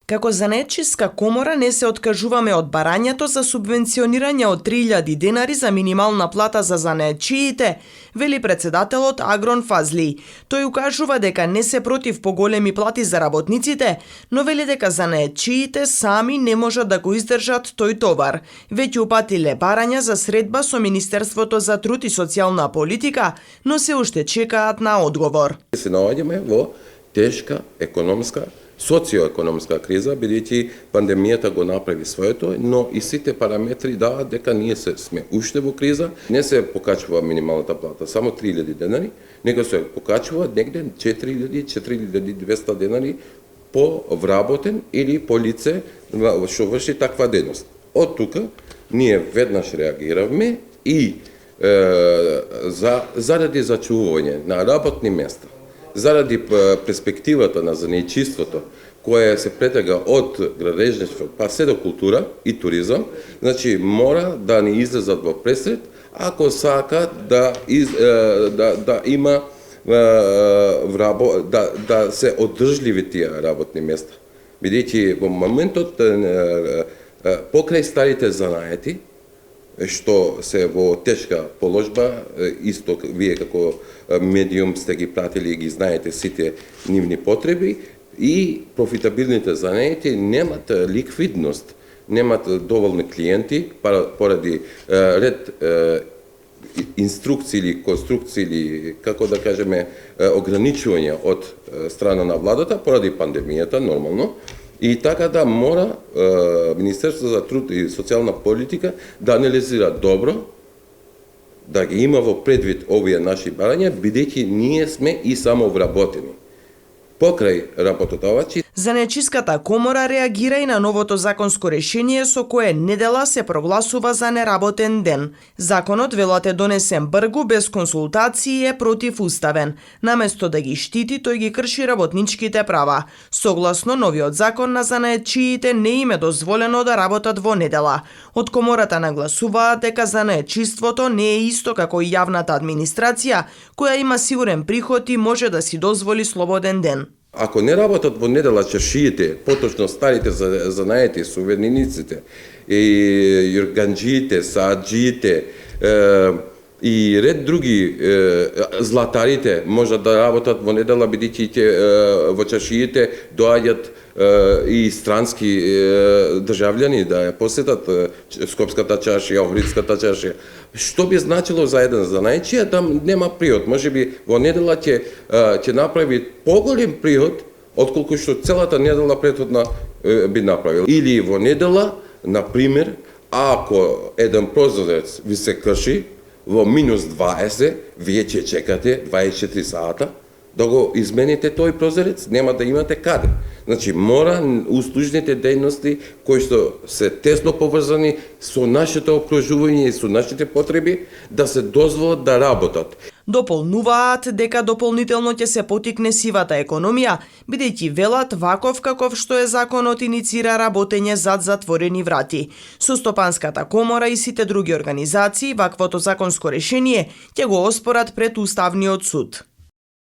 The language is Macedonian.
Како занаетчиска комора не се откажуваме од барањето за субвенционирање од 3000 денари за минимална плата за занаетчиите, вели председателот Агрон Фазли. Тој укажува дека не се против поголеми плати за работниците, но вели дека занаетчиите сами не можат да го издржат тој товар. Веќе упатиле барања за средба со Министерството за труд и социјална политика, но се уште чекаат на одговор. Се наоѓаме во тешка економска социоекономска криза, бидејќи пандемијата го направи своето, но и сите параметри даваат дека ние сме уште во криза. Не се покачува минималната плата само 3000 денари, него се покачува негде 4200 денари по вработен или по лице што врши таква дејност. Од тука ние веднаш реагиравме и заради зачувување на работни места, заради перспективата на занаетчиството, која се претега од градежништво па се до култура и туризам, значи мора да ни излезат во пресред, ако сака да има да се одржливи тие работни места. Бидејќи во моментот покрај старите занаети, што се во тешка положба, исто вие како медиум сте ги пратили и ги знаете сите нивни потреби, и профитабилните занаети немат ликвидност, немат доволни клиенти поради ред инструкции или конструкции или, како да кажеме, ограничувања од страна на владата поради пандемијата, нормално. И така да мора Министерството за труд и социјална политика да анализира добро, да ги има во предвид овие наши барања, бидејќи ние сме и самовработени. Покрај работодавачи. Занаетчиската комора реагира и на новото законско решение со кое недела се прогласува за неработен ден. Законот, велат, е донесен бргу, без консултации, е противуставен. Наместо да ги штити, тој ги крши работничките права. Согласно новиот закон, на занаетчиите не им е дозволено да работат во недела. Од комората нагласуваат дека занаетчиството не е исто како и јавната администрација, која има сигурен приход и може да си дозволи слободен ден. Ако не работат во недела чаршиите, поточно старите занаети, сувениниците, и јурганџиите, сааџиите и ред други златарите можат да работат во недела, бидејќи во чаршиите доаѓат и странски државјани да ја посетат Скопската чаршија, Охридската чаршија. Што би значило за еден занаетчија? Там нема приход. Можеби во недела ќе направи поголем приход отколку што целата недела претходна би направил. Или во недела, на пример, ако еден прозорец ви се крши во минус 20, вие ќе чекате 24 сата да го измените тој прозорец, нема да имате каде. Значи, мора услужните дејности кои што се тесно поврзани со нашето окружување и со нашите потреби да се дозволат да работат. Дополнуваат дека дополнително ќе се потикне сивата економија, бидејќи велат ваков каков што е законот иницира работење зад затворени врати. Со Стопанската комора и сите други организации ваквото законско решение ќе го оспорат пред Уставниот суд.